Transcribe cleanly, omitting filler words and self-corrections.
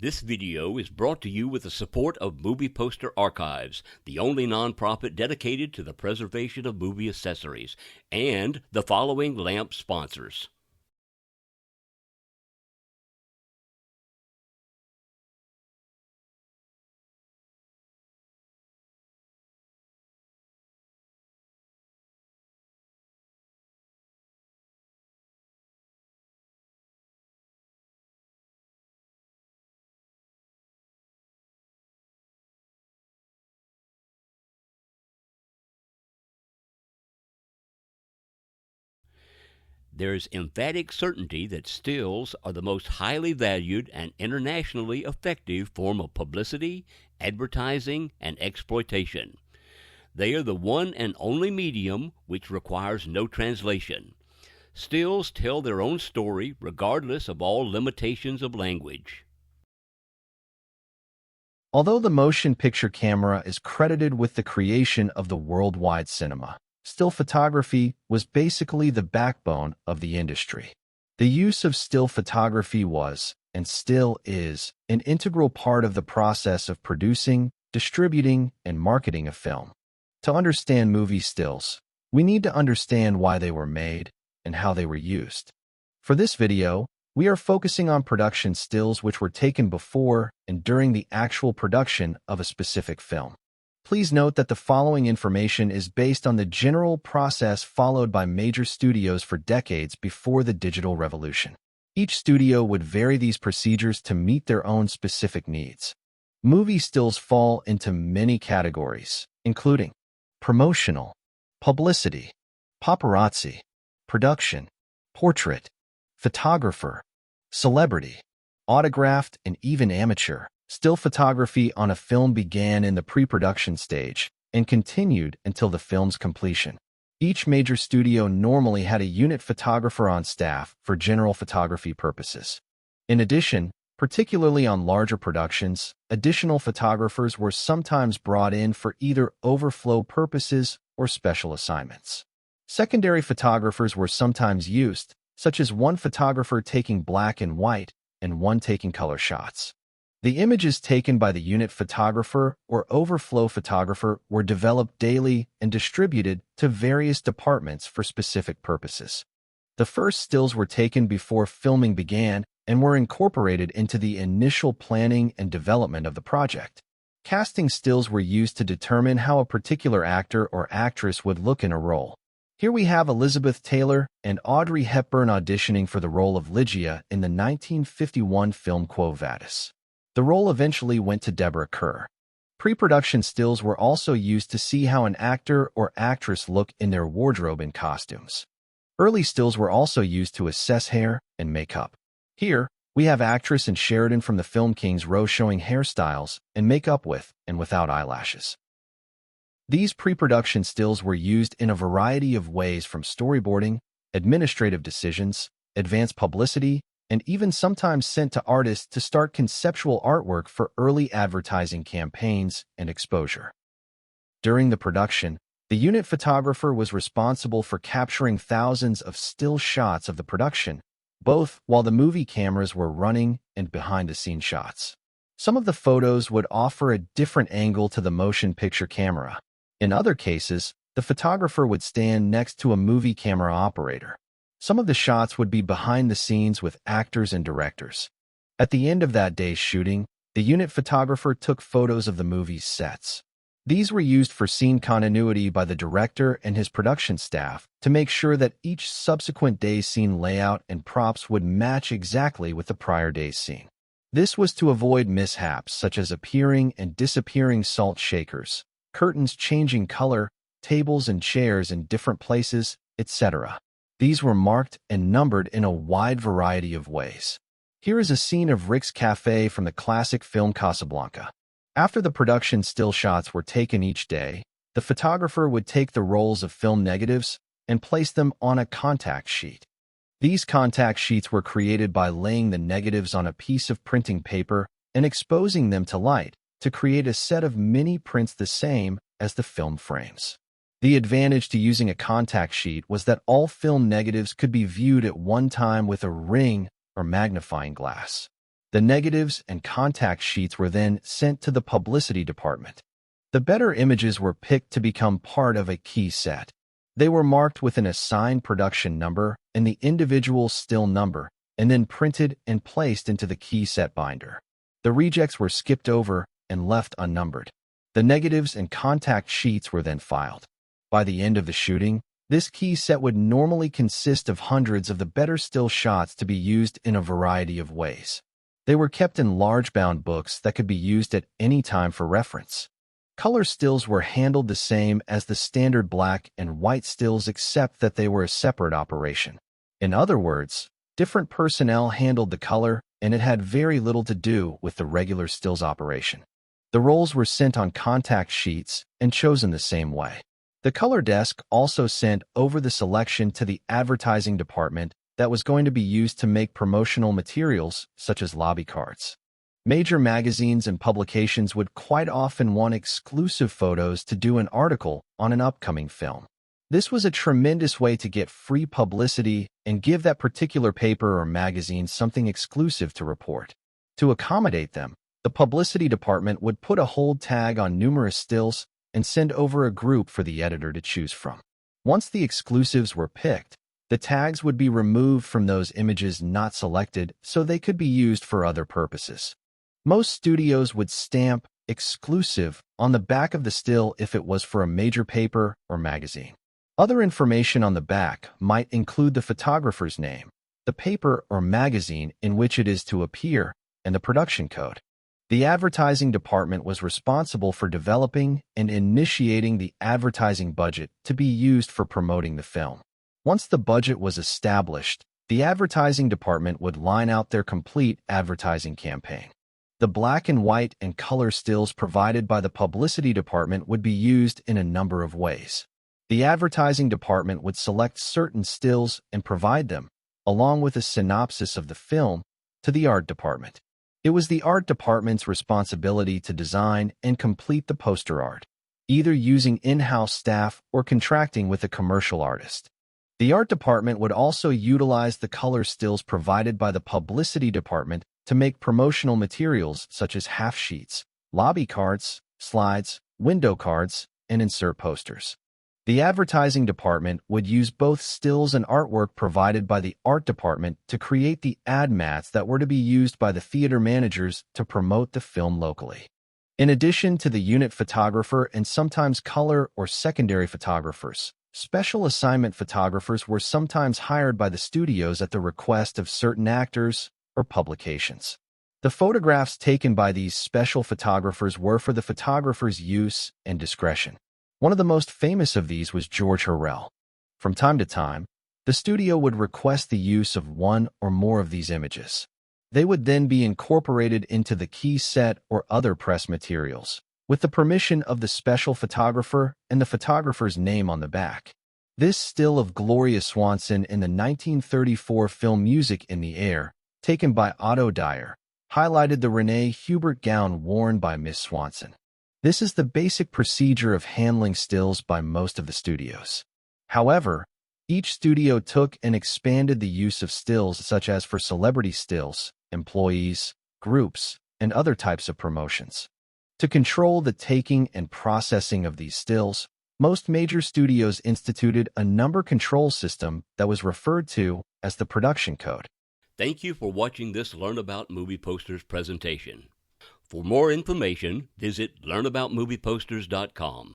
This video is brought to you with the support of Movie Poster Archives, the only nonprofit dedicated to the preservation of movie accessories, and the following LAMP sponsors. There is emphatic certainty that stills are the most highly valued and internationally effective form of publicity, advertising, and exploitation. They are the one and only medium which requires no translation. Stills tell their own story regardless of all limitations of language. Although the motion picture camera is credited with the creation of the worldwide cinema, still photography was basically the backbone of the industry. The use of still photography was, and still is, an integral part of the process of producing, distributing, and marketing a film. To understand movie stills, we need to understand why they were made and how they were used. For this video, we are focusing on production stills which were taken before and during the actual production of a specific film. Please note that the following information is based on the general process followed by major studios for decades before the digital revolution. Each studio would vary these procedures to meet their own specific needs. Movie stills fall into many categories, including promotional, publicity, paparazzi, production, portrait, photographer, celebrity, autographed, and even amateur. Still photography on a film began in the pre-production stage and continued until the film's completion. Each major studio normally had a unit photographer on staff for general photography purposes. In addition, particularly on larger productions, additional photographers were sometimes brought in for either overflow purposes or special assignments. Secondary photographers were sometimes used, such as one photographer taking black and white and one taking color shots. The images taken by the unit photographer or overflow photographer were developed daily and distributed to various departments for specific purposes. The first stills were taken before filming began and were incorporated into the initial planning and development of the project. Casting stills were used to determine how a particular actor or actress would look in a role. Here we have Elizabeth Taylor and Audrey Hepburn auditioning for the role of Lygia in the 1951 film Quo Vadis. The role eventually went to Deborah Kerr. Pre-production stills were also used to see how an actor or actress looked in their wardrobe and costumes. Early stills were also used to assess hair and makeup. Here, we have actress and Sheridan from the film King's Row showing hairstyles and makeup with and without eyelashes. These pre-production stills were used in a variety of ways from storyboarding, administrative decisions, advanced publicity, and even sometimes sent to artists to start conceptual artwork for early advertising campaigns and exposure. During the production, the unit photographer was responsible for capturing thousands of still shots of the production, both while the movie cameras were running and behind-the-scenes shots. Some of the photos would offer a different angle to the motion picture camera. In other cases, the photographer would stand next to a movie camera operator. Some of the shots would be behind the scenes with actors and directors. At the end of that day's shooting, the unit photographer took photos of the movie's sets. These were used for scene continuity by the director and his production staff to make sure that each subsequent day's scene layout and props would match exactly with the prior day's scene. This was to avoid mishaps such as appearing and disappearing salt shakers, curtains changing color, tables and chairs in different places, etc. These were marked and numbered in a wide variety of ways. Here is a scene of Rick's Cafe from the classic film Casablanca. After the production still shots were taken each day, the photographer would take the rolls of film negatives and place them on a contact sheet. These contact sheets were created by laying the negatives on a piece of printing paper and exposing them to light to create a set of mini prints the same as the film frames. The advantage to using a contact sheet was that all film negatives could be viewed at one time with a ring or magnifying glass. The negatives and contact sheets were then sent to the publicity department. The better images were picked to become part of a key set. They were marked with an assigned production number and the individual still number, and then printed and placed into the key set binder. The rejects were skipped over and left unnumbered. The negatives and contact sheets were then filed. By the end of the shooting, this key set would normally consist of hundreds of the better still shots to be used in a variety of ways. They were kept in large bound books that could be used at any time for reference. Color stills were handled the same as the standard black and white stills, except that they were a separate operation. In other words, different personnel handled the color, and it had very little to do with the regular stills operation. The rolls were sent on contact sheets and chosen the same way. The color desk also sent over the selection to the advertising department that was going to be used to make promotional materials such as lobby cards. Major magazines and publications would quite often want exclusive photos to do an article on an upcoming film. This was a tremendous way to get free publicity and give that particular paper or magazine something exclusive to report. To accommodate them, the publicity department would put a hold tag on numerous stills and send over a group for the editor to choose from. Once the exclusives were picked, the tags would be removed from those images not selected so they could be used for other purposes. Most studios would stamp "exclusive" on the back of the still if it was for a major paper or magazine. Other information on the back might include the photographer's name, the paper or magazine in which it is to appear, and the production code. The advertising department was responsible for developing and initiating the advertising budget to be used for promoting the film. Once the budget was established, the advertising department would line out their complete advertising campaign. The black and white and color stills provided by the publicity department would be used in a number of ways. The advertising department would select certain stills and provide them, along with a synopsis of the film, to the art department. It was the art department's responsibility to design and complete the poster art, either using in-house staff or contracting with a commercial artist. The art department would also utilize the color stills provided by the publicity department to make promotional materials such as half sheets, lobby cards, slides, window cards, and insert posters. The advertising department would use both stills and artwork provided by the art department to create the ad mats that were to be used by the theater managers to promote the film locally. In addition to the unit photographer and sometimes color or secondary photographers, special assignment photographers were sometimes hired by the studios at the request of certain actors or publications. The photographs taken by these special photographers were for the photographer's use and discretion. One of the most famous of these was George Hurrell. From time to time, the studio would request the use of one or more of these images. They would then be incorporated into the key set or other press materials, with the permission of the special photographer and the photographer's name on the back. This still of Gloria Swanson in the 1934 film Music in the Air, taken by Otto Dyer, highlighted the Renee Hubert gown worn by Miss Swanson. This is the basic procedure of handling stills by most of the studios. However, each studio took and expanded the use of stills, such as for celebrity stills, employees, groups, and other types of promotions. To control the taking and processing of these stills, most major studios instituted a number control system that was referred to as the production code. Thank you for watching this Learn About Movie Posters presentation. For more information, visit learnaboutmovieposters.com.